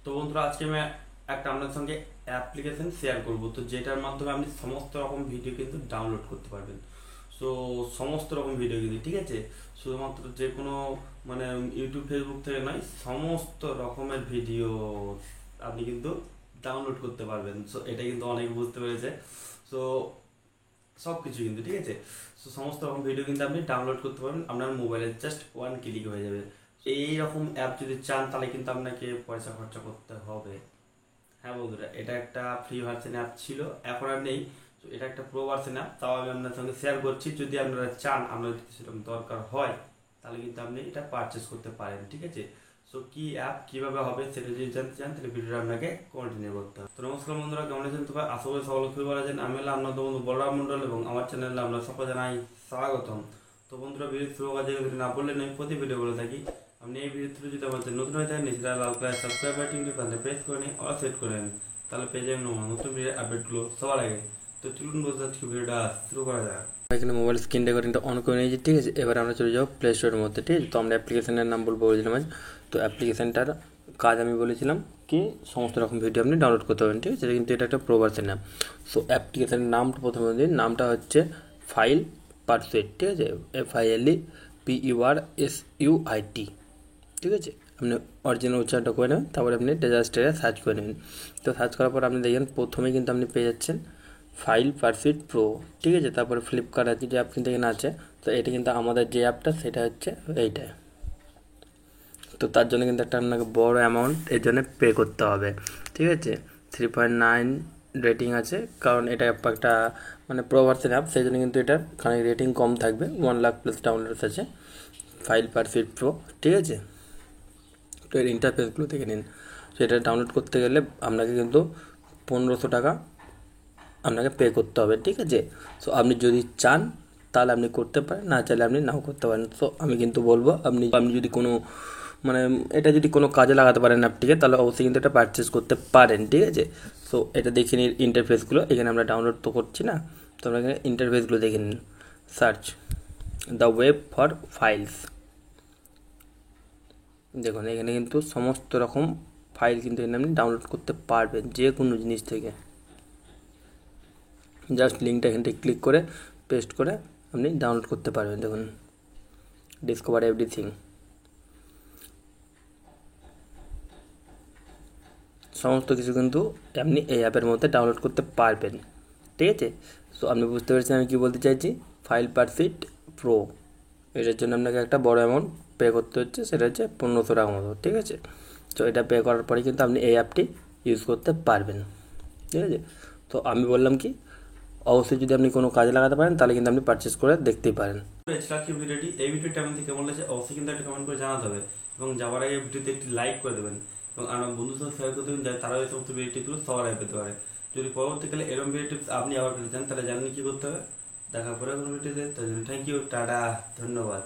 তো বন্ধুরা, আজকে আমি একটা আপনার সঙ্গে অ্যাপ্লিকেশন শেয়ার করব, তো যেটার মাধ্যমে আপনি সমস্ত রকম ভিডিও কিন্তু ডাউনলোড করতে পারবেন। সো সমস্ত রকম ভিডিও কিন্তু, ঠিক আছে, শুধুমাত্র যে কোনো মানে ইউটিউব ফেসবুক থেকে নয়, সমস্ত রকমের ভিডিও আপনি কিন্তু ডাউনলোড করতে পারবেন। সো এটা কিন্তু অনেকে বুঝতে পেরেছে। সো সব কিছু কিন্তু, ঠিক আছে, সো সমস্ত রকম ভিডিও কিন্তু আপনি ডাউনলোড করতে পারবেন আপনার মোবাইলে, জাস্ট ওয়ান ক্লিক হয়ে যাবে। এই রকম অ্যাপ যদি চান তাহলে কিন্তু আপনাকে পয়সা খরচা করতে হবে। হ্যাঁ বন্ধুরা, এটা একটা ফ্রি ভার্সন অ্যাপ ছিল, এখন আর নেই। তো এটা একটা প্রো ভার্সন অ্যাপ, তাও আমি আপনার সঙ্গে শেয়ার করছি। যদি আপনারা চান, আপনার যদি সেরকম দরকার হয়, তাহলে কিন্তু আপনি এটা পারচেস করতে পারেন, ঠিক আছে। সো কি অ্যাপ কিভাবে হবে সেটা যদি জানতে চান, তাহলে ভিডিওটা আপনাকে কন্টিনিউ করতে হবে। তো নমস্কার বন্ধুরা, কেমন আছেন? তো আশা করি সকলে খুবই ভালো আছেন। আমি হলাম আপনাদের বন্ধু বলরাম মন্ডল এবং আমার চ্যানেলে আপনার সকলে জানাই স্বাগতম। তো বন্ধুরা, ভিডিও শুরু করার জায়গা না বললে নয়, প্রতি ভিডিও বলে থাকি, আপনি এই ভিডিওতে যদি আমাদের নতুন হয়ে থাকেন, নিচে লাল কালার সাবস্ক্রাইব বাটনটি তাহলে প্রেস করে নিন, অল সেট করে নিন, তাহলে পেয়ে যাবেন নতুন ভিডিও আপডেটগুলো সবার আগে। তো চলুন বলতে আজকে ভিডিওটা শুরু করা যাক। এখানে মোবাইল স্ক্রিন রেকর্ডিংটা অন করে নিয়েছি, ঠিক আছে। এবার আমরা চলে যাবো প্লে স্টোরের মধ্যে, ঠিক আছে। তো আমরা অ্যাপ্লিকেশনের নাম বলেছিলাম আজ। তো অ্যাপ্লিকেশনটার কাজ আমি বলেছিলাম কি সমস্ত রকম ভিডিও আপনি ডাউনলোড করতে পারবেন, ঠিক আছে। কিন্তু এটা একটা প্রো ভার্সন অ্যাপ। সো অ্যাপ্লিকেশনের নামটা প্রথমে দিন, নামটা হচ্ছে ফাইল পারসুইট, ঠিক আছে। FILEPURSUIT, ঠিক আছে। আপনি অরিজিনাল উচ্চারণটা করে নেবেন, তারপরে আপনি জাস্ট এটা সার্চ করে নেবেন। তো সার্চ করার পর আপনি দেখেন প্রথমে কিন্তু আপনি পেয়ে যাচ্ছেন ফাইল পারফিট প্রো, ঠিক আছে। তারপরে ফ্লিপকার্ট আছে যে অ্যাপ কিন্তু এখানে আছে। তো এটা কিন্তু আমাদের যে অ্যাপটা সেটা হচ্ছে এইটা। তো তার জন্য কিন্তু একটা আপনাকে বড় অ্যামাউন্ট এর জন্য পে করতে হবে, ঠিক আছে। 3.9 রেটিং আছে, কারণ এটা একটা মানে প্রো ভার্সন অ্যাপ, সেই জন্য কিন্তু এটা খানিক রেটিং কম থাকবে। 1 লাখ প্লাস ডাউনলোডস আছে ফাইল পারফিট প্রো, ঠিক আছে। তো এর ইন্টারফেসগুলো দেখে নিন। তো এটা ডাউনলোড করতে গেলে আপনাকে কিন্তু 1500 টাকা আপনাকে পে করতে হবে, ঠিক আছে। সো আপনি যদি চান তাহলে আপনি করতে পারেন, না চাইলে আপনি নাও করতে পারেন। সো আমি কিন্তু বলবো আপনি আপনি যদি কোনো মানে এটা যদি কোনো কাজে লাগাতে পারেন অ্যাপটিকে, তাহলে অবশ্যই কিন্তু এটা পারচেস করতে পারেন, ঠিক আছে। সো এটা দেখে নিন ইন্টারফেসগুলো, এখানে আমরা ডাউনলোড তো করছি না, তো আমরা এখানে ইন্টারফেসগুলো দেখে নিন। Search the web for files, দেখুন এখানে কিন্তু সমস্ত রকম ফাইল কিন্তু এখানে আপনি ডাউনলোড করতে পারবেন যে কোনো জিনিস থেকে। জাস্ট লিঙ্কটা এখান থেকে ক্লিক করে পেস্ট করে আপনি ডাউনলোড করতে পারবেন। দেখুন ডিসকভার এভরিথিং, সমস্ত কিছু কিন্তু আপনি এই অ্যাপের মধ্যে ডাউনলোড করতে পারবেন, ঠিক আছে। সো আপনি বুঝতে পেরেছেন আমি কী বলতে চাইছি। ফাইল পারফিট প্রো, এটার জন্য আপনাকে একটা বড় অ্যামাউন্ট পে করতে হচ্ছে, সেটা হচ্ছে 1500 টাকা মতো, ঠিক আছে। তো এটা পে করার পরে কিন্তু আপনি এই অ্যাপটি ইউজ করতে পারবেন, ঠিক আছে। তো আমি বললাম কি অবশ্যই যদি আপনি কোনো কাজে লাগাতে পারেন তাহলে কিন্তু আপনি পারচেস করে দেখতেই পারেন। আজকে ভিডিওটি এই ভিডিওটা আমাদের কেমন লাগছে অবশ্যই কিন্তু একটা কমেন্ট করে জানাতে হবে, এবং যাওয়ার আগে ভিডিওতে একটি লাইক করে দেবেন, এবং আমার বন্ধুর সাথে শেয়ার করে দেবেন, যাতে তারা এই সমস্ত ভিডিও টিপগুলো সবার আগে পেতে পারে। যদি পরবর্তীকালে এরকম ভিডিও টিপস আপনি আবার পেতে চান, তাহলে জানেন কী করতে হবে। দেখা পরে কোনো ভিডিওতে, তার জন্য থ্যাংক ইউ, টাটা, ধন্যবাদ।